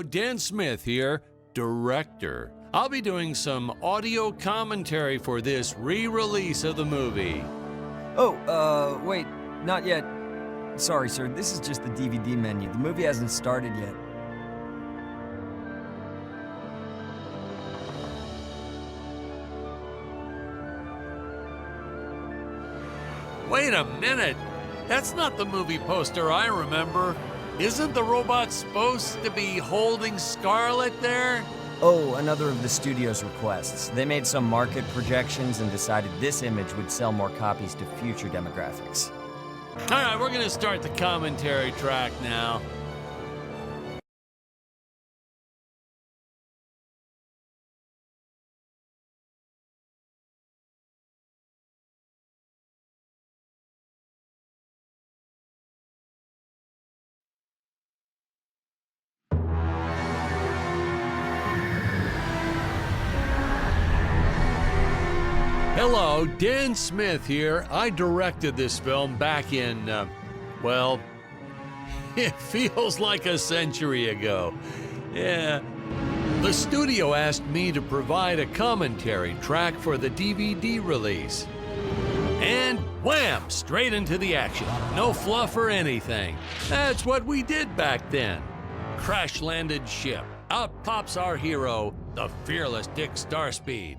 Dan Smith here, director. I'll be doing some audio commentary for this re-release of the movie. Oh, wait, not yet. Sorry, sir, this is just the DVD menu. The movie hasn't started yet. Wait a minute! That's not the movie poster I remember. Isn't the robot supposed to be holding Scarlet there? Oh, another of the studio's requests. They made some market projections and decided this image would sell more copies to future demographics. All right, we're gonna start the commentary track now. Hello, Dan Smith here. I directed this film back in, well, it feels like a century ago. Yeah. The studio asked me to provide a commentary track for the DVD release. And wham! Straight into the action. No fluff or anything. That's what we did back then. Crash-landed ship. Out pops our hero, the fearless Dick Starspeed.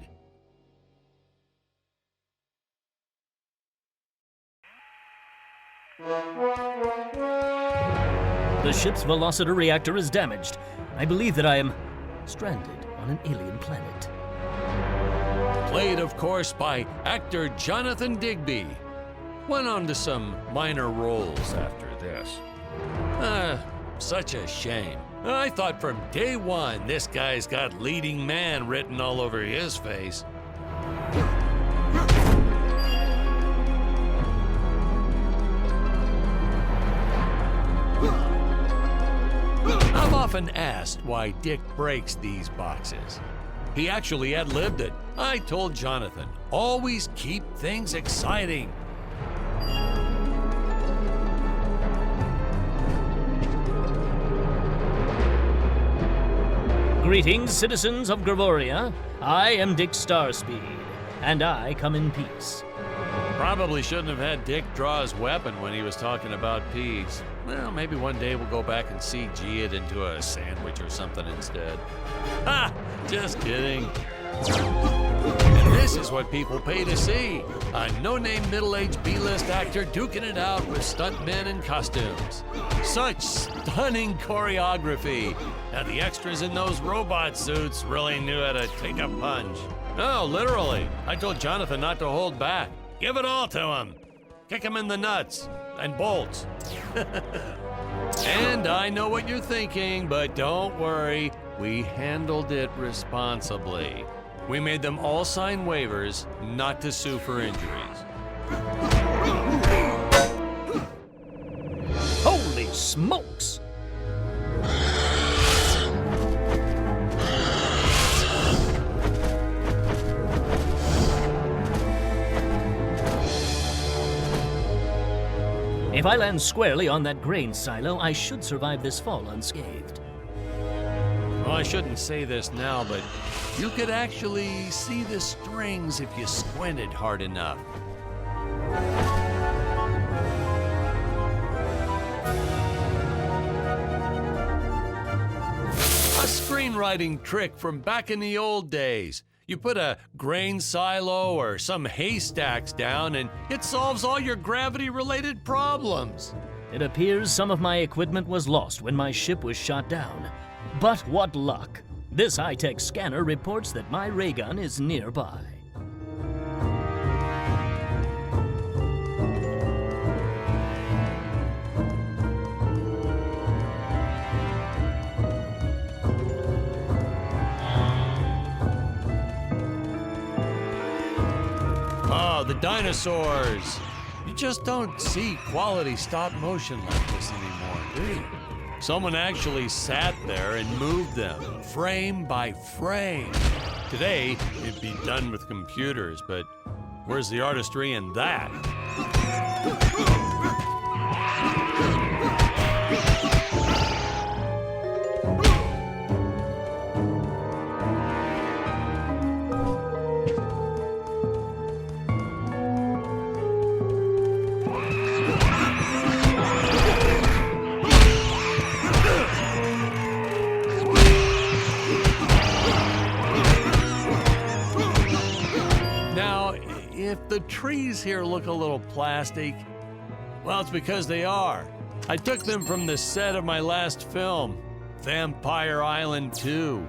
The ship's velocity reactor is damaged. I believe that I am stranded on an alien planet. Played, of course, by actor Jonathan Digby. Went on to some minor roles after this. Such a shame. I thought from day one this guy's got leading man written all over his face. I've often asked why Dick breaks these boxes. He actually ad-libbed it. I told Jonathan, always keep things exciting. Greetings, citizens of Gravoria. I am Dick Starspeed, and I come in peace. Probably shouldn't have had Dick draw his weapon when he was talking about peace. Well, maybe one day we'll go back and CG it into a sandwich or something instead. Ha! Just kidding. And this is what people pay to see. A no-name middle-aged B-list actor duking it out with stuntmen in costumes. Such stunning choreography. Now the extras in those robot suits really knew how to take a punch. No, literally. I told Jonathan not to hold back. Give it all to him. Kick him in the nuts and bolts. And I know what you're thinking, but don't worry. We handled it responsibly. We made them all sign waivers not to sue for injuries. Holy smokes! If I land squarely on that grain silo, I should survive this fall unscathed. Well, I shouldn't say this now, but you could actually see the strings if you squinted hard enough. A screenwriting trick from back in the old days. You put a grain silo or some haystacks down and it solves all your gravity-related problems. It appears some of my equipment was lost when my ship was shot down. But what luck! This high-tech scanner reports that my ray gun is nearby. Oh, the dinosaurs! You just don't see quality stop motion like this anymore, do you? Someone actually sat there and moved them, frame by frame. Today, it'd be done with computers, but where's the artistry in that? the trees here look a little plastic, well, it's because they are. I took them from the set of my last film, Vampire Island 2.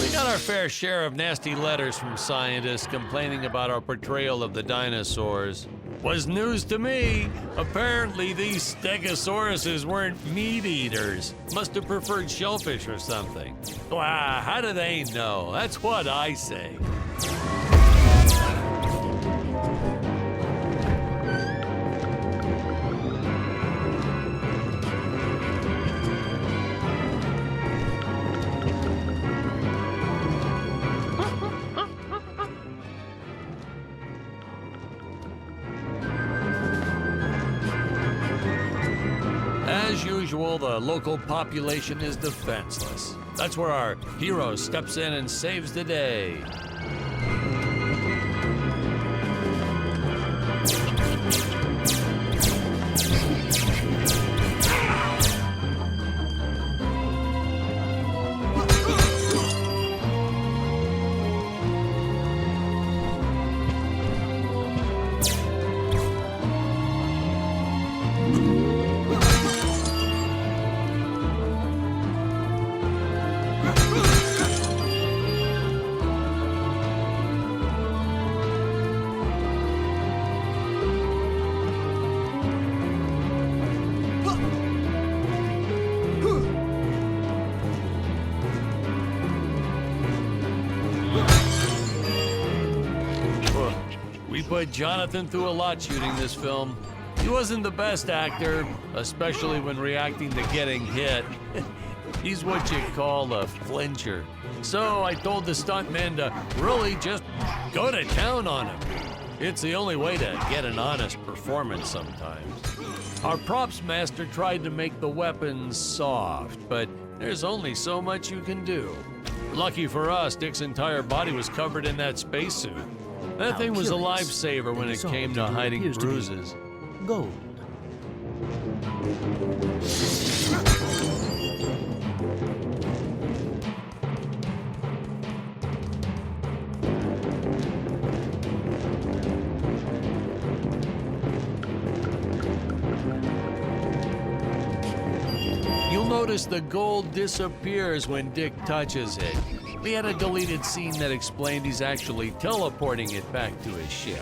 We got our fair share of nasty letters from scientists complaining about our portrayal of the dinosaurs. Was news to me. Apparently, these stegosauruses weren't meat eaters. Must have preferred shellfish or something. Wow, how do they know? That's what I say. As usual, the local population is defenseless. That's where our hero steps in and saves the day. We put Jonathan through a lot shooting this film. He wasn't the best actor, especially when reacting to getting hit. He's what you call a flincher. So I told the stuntman to really just go to town on him. It's the only way to get an honest performance sometimes. Our props master tried to make the weapons soft, but there's only so much you can do. Lucky for us, Dick's entire body was covered in that spacesuit. That thing was a lifesaver when it came to hiding bruises. Gold. You'll notice the gold disappears when Dick touches it. We had a deleted scene that explained he's actually teleporting it back to his ship.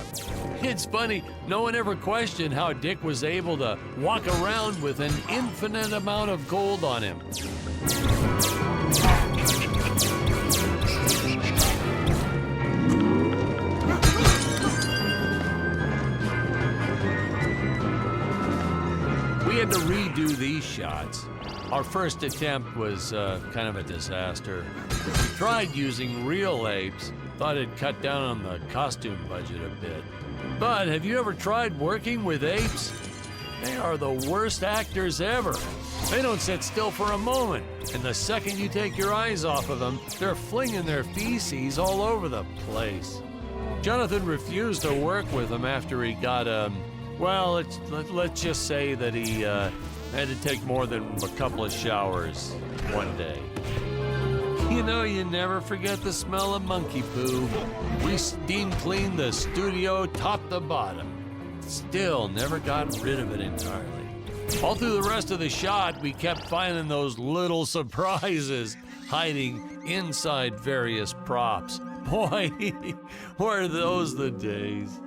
It's funny, no one ever questioned how Dick was able to walk around with an infinite amount of gold on him. We had to redo these shots. Our first attempt was kind of a disaster. We tried using real apes, thought it'd cut down on the costume budget a bit. But have you ever tried working with apes? They are the worst actors ever. They don't sit still for a moment, and the second you take your eyes off of them, they're flinging their feces all over the place. Jonathan refused to work with them after he got, well, let's just say that he had to take more than a couple of showers one day. You know, you never forget the smell of monkey poo. We steam cleaned the studio top to bottom. Still never got rid of it entirely. All through the rest of the shot, we kept finding those little surprises hiding inside various props. Boy, were those the days.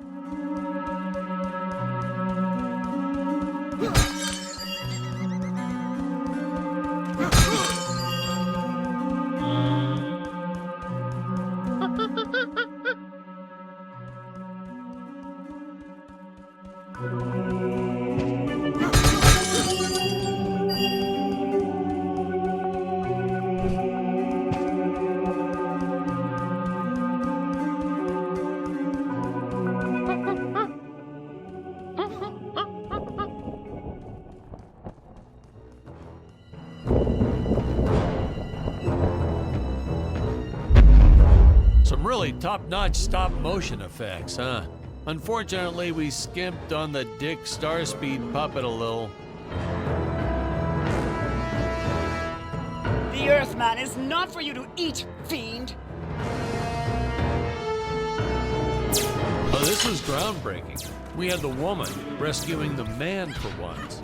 Some really top-notch stop-motion effects, huh? Unfortunately, we skimped on the Dick Starspeed puppet a little. The Earthman is not for you to eat, fiend! Oh, this was groundbreaking. We had the woman rescuing the man for once.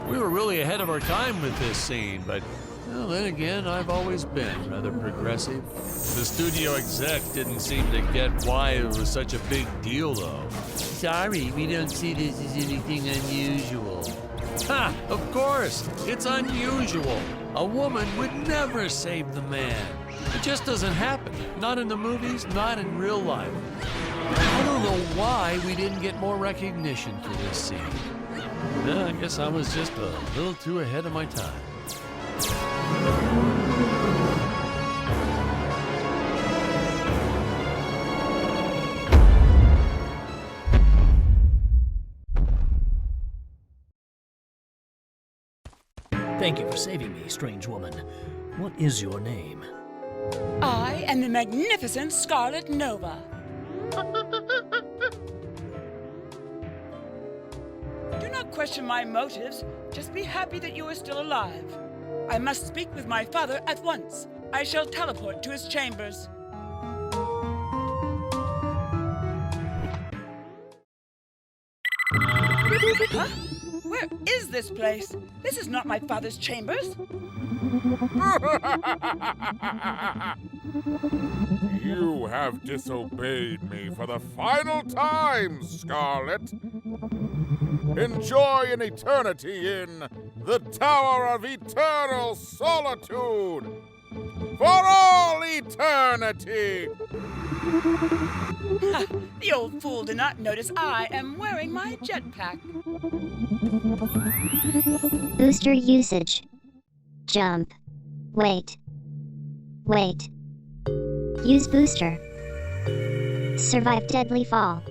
We were really ahead of our time with this scene, but well, then again, I've always been rather progressive. The studio exec didn't seem to get why it was such a big deal, though. Sorry, we don't see this as anything unusual. Ha! Of course! It's unusual! A woman would never save the man. It just doesn't happen. Not in the movies, not in real life. I don't know why we didn't get more recognition for this scene. I guess I was just a little too ahead of my time. Thank you for saving me, strange woman. What is your name? I am the magnificent Scarlet Nova. Do not question my motives. Just be happy that you are still alive. I must speak with my father at once. I shall teleport to his chambers. Huh? Where is this place? This is not my father's chambers. You have disobeyed me for the final time, Scarlet. Enjoy an eternity in the Tower of Eternal Solitude for all eternity! The old fool did not notice I am wearing my jetpack. Booster usage. Jump. Wait. Wait. Use booster. Survive deadly fall.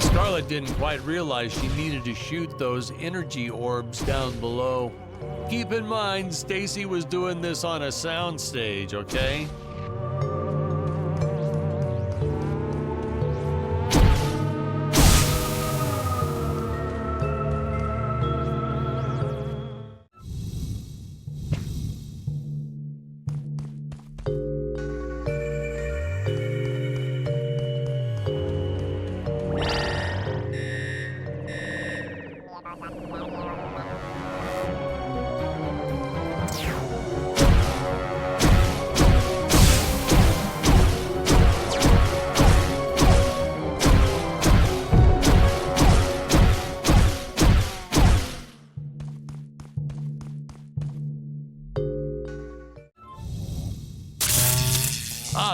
Scarlet didn't quite realize she needed to shoot those energy orbs down below. Keep in mind, Stacy was doing this on a soundstage, okay?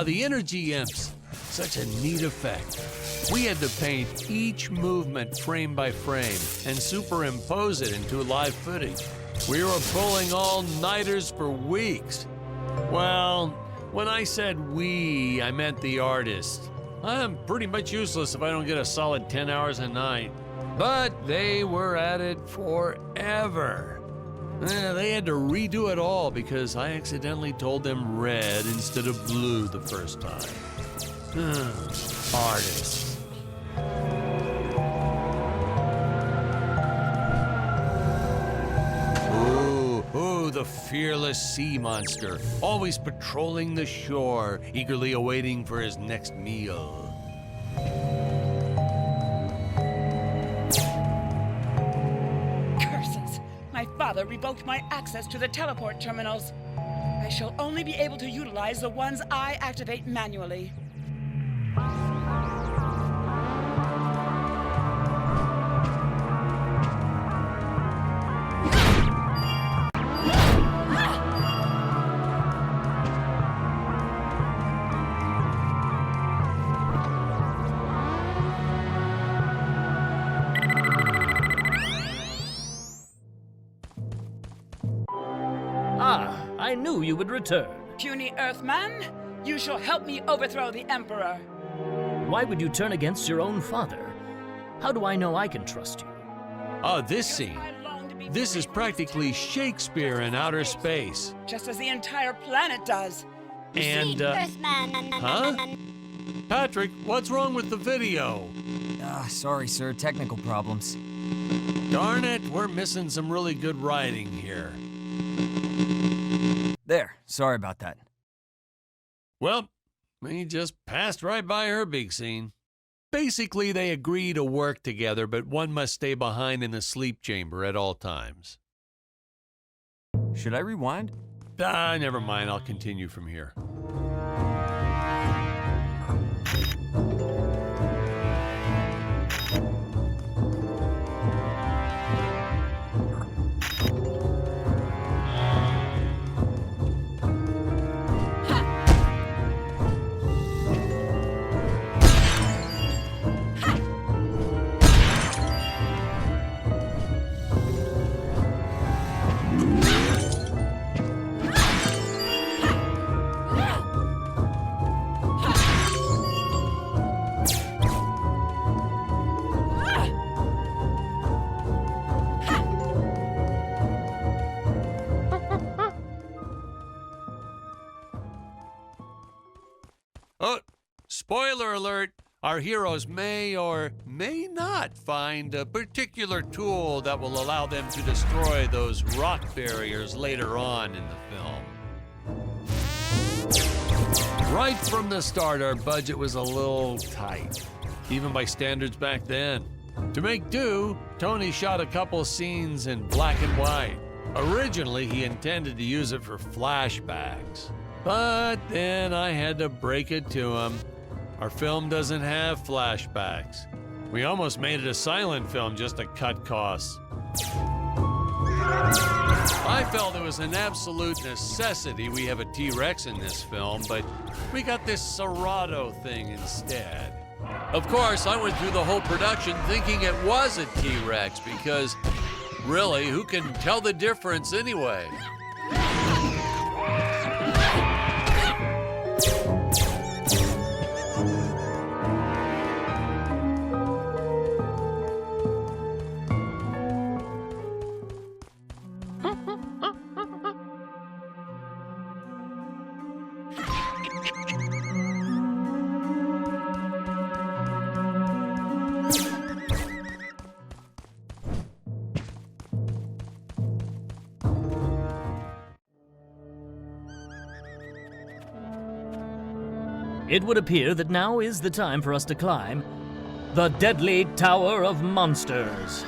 The energy imps. Such a neat effect. We had to paint each movement frame by frame and superimpose it into live footage. We were pulling all-nighters for weeks. Well, when I said we, I meant the artist. I'm pretty much useless if I don't get a solid 10 hours a night. But they were at it forever. They had to redo it all because I accidentally told them red instead of blue the first time. Artists. Ooh, the fearless sea monster, always patrolling the shore, eagerly awaiting for his next meal. My father revoked my access to the teleport terminals. I shall only be able to utilize the ones I activate manually. I knew you would return. Puny Earthman, you shall help me overthrow the Emperor. Why would you turn against your own father? How do I know I can trust you? Oh, this scene. I long to be This is free from practically this Shakespeare in outer space. just as the entire planet does. And, huh? Patrick, what's wrong with the video? Sorry, sir. Technical problems. Darn it, we're missing some really good writing here. There. Sorry about that. Well, we just passed right by her big scene. Basically, they agree to work together, but one must stay behind in the sleep chamber at all times. Should I rewind? Never mind, I'll continue from here. Oh, spoiler alert, our heroes may or may not find a particular tool that will allow them to destroy those rock barriers later on in the film. Right from the start, our budget was a little tight, even by standards back then. To make do, Tony shot a couple scenes in black and white. Originally, he intended to use it for flashbacks. But then I had to break it to him. Our film doesn't have flashbacks. We almost made it a silent film just to cut costs. I felt it was an absolute necessity we have a T-Rex in this film, but we got this Serato thing instead. Of course, I went through the whole production thinking it was a T-Rex because, really, who can tell the difference anyway? It would appear that now is the time for us to climb the Deadly Tower of Monsters.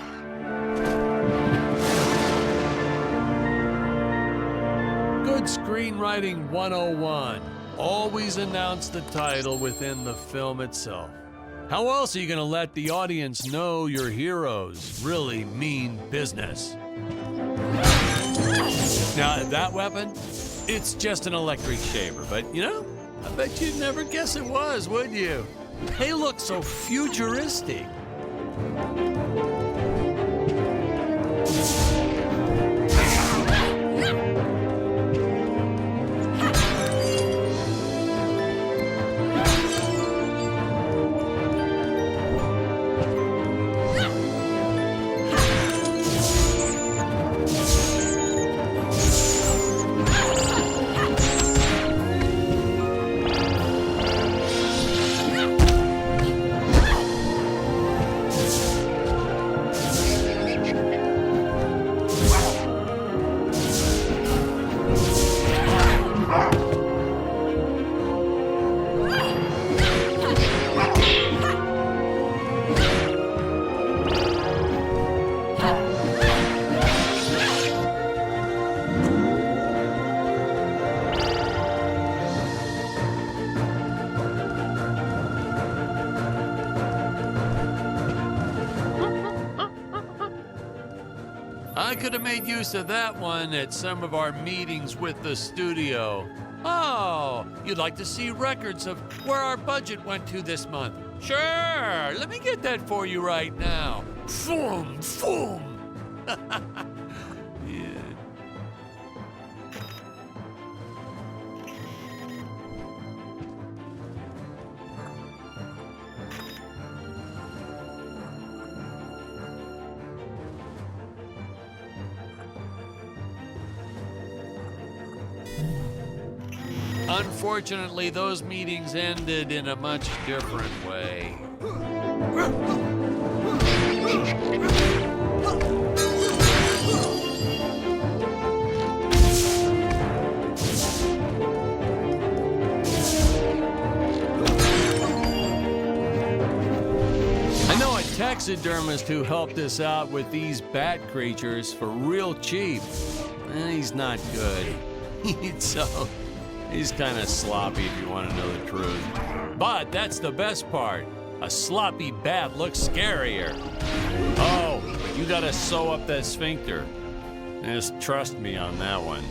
Good screenwriting 101. Always announce the title within the film itself. How else are you going to let the audience know your heroes really mean business? Now, that weapon, it's just an electric shaver, but you know, I bet you'd never guess it was, would you? They look so futuristic. I could have made use of that one at some of our meetings with the studio. Oh, you'd like to see records of where our budget went to this month? Sure, let me get that for you right now. Boom, boom. Yeah. Unfortunately, those meetings ended in a much different way. I know a taxidermist who helped us out with these bat creatures for real cheap. He's not good. He's kind of sloppy if you want to know the truth. But that's the best part. A sloppy bat looks scarier. Oh, but you gotta sew up that sphincter. Just trust me on that one.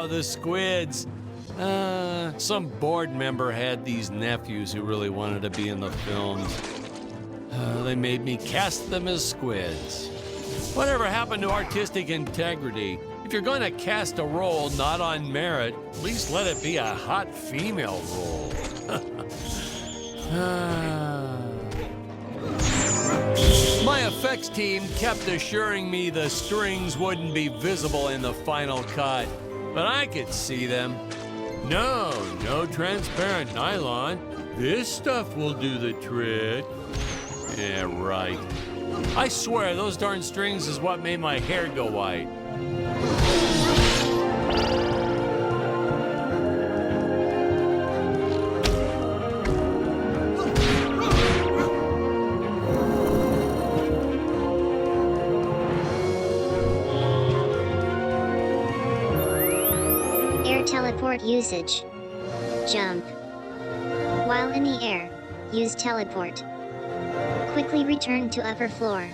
The squids. Some board member had these nephews who really wanted to be in the films. They made me cast them as squids. Whatever happened to artistic integrity? If you're going to cast a role not on merit, at least let it be a hot female role. My effects team kept assuring me the strings wouldn't be visible in the final cut. But I could see them. No transparent nylon. This stuff will do the trick. Yeah, right. I swear, those darn strings is what made my hair go white. Teleport usage. Jump. While in the air, use teleport. Quickly return to upper floor.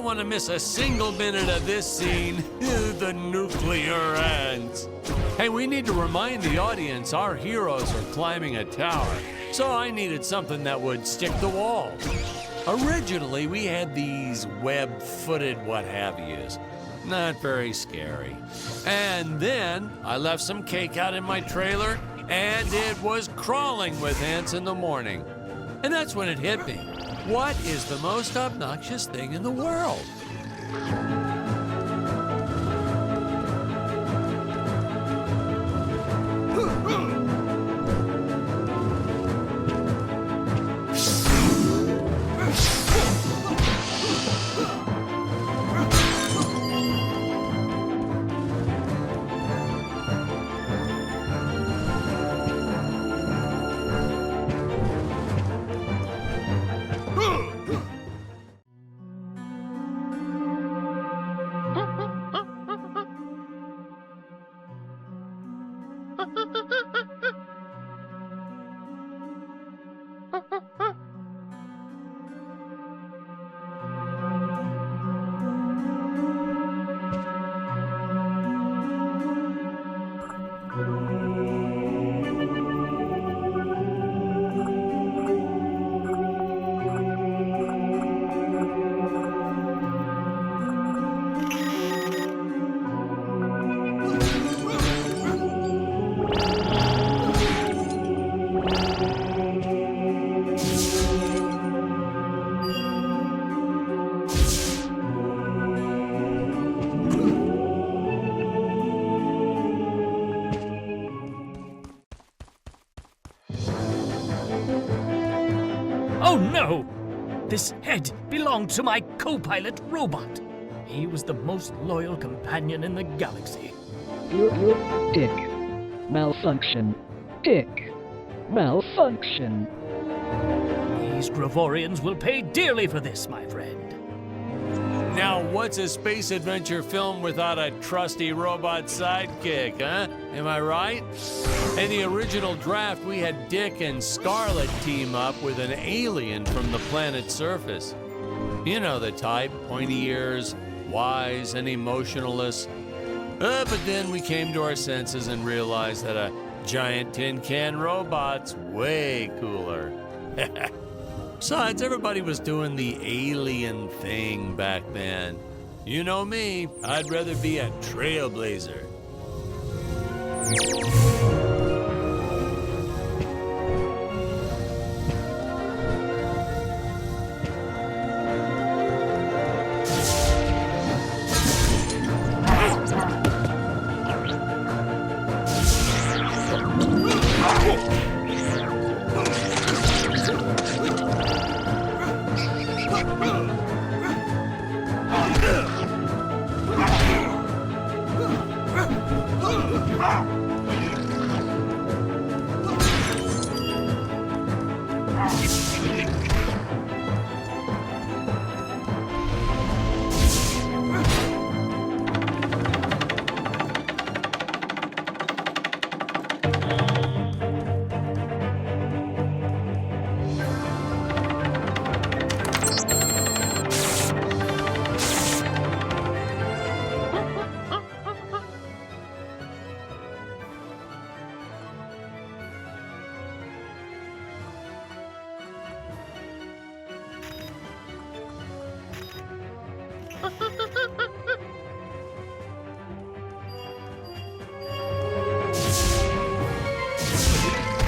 Want to miss a single minute of this scene. The nuclear ants. Hey, we need to remind the audience our heroes are climbing a tower, so I needed something that would stick to walls. Originally, we had these web-footed what-have-yous. Not very scary. And then I left some cake out in my trailer, and it was crawling with ants in the morning. And that's when it hit me. What is the most obnoxious thing in the world? Oh no! This head belonged to my co-pilot robot. He was the most loyal companion in the galaxy. You dick. Malfunction. Dick. Malfunction. These Gravorians will pay dearly for this, my friend. Now, what's a space adventure film without a trusty robot sidekick, huh? Am I right? In the original draft, we had Dick and Scarlet team up with an alien from the planet's surface. You know the type, pointy ears, wise and emotionless. But then we came to our senses and realized that a giant tin can robot's way cooler. Besides, everybody was doing the alien thing back then. You know me, I'd rather be a trailblazer.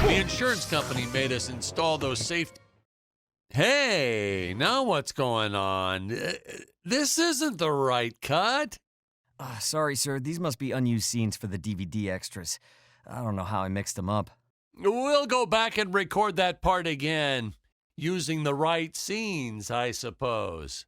The insurance company made us install those safety... Hey, now what's going on? This isn't the right cut. Sorry, sir. These must be unused scenes for the DVD extras. I don't know how I mixed them up. We'll go back and record that part again. Using the right scenes, I suppose.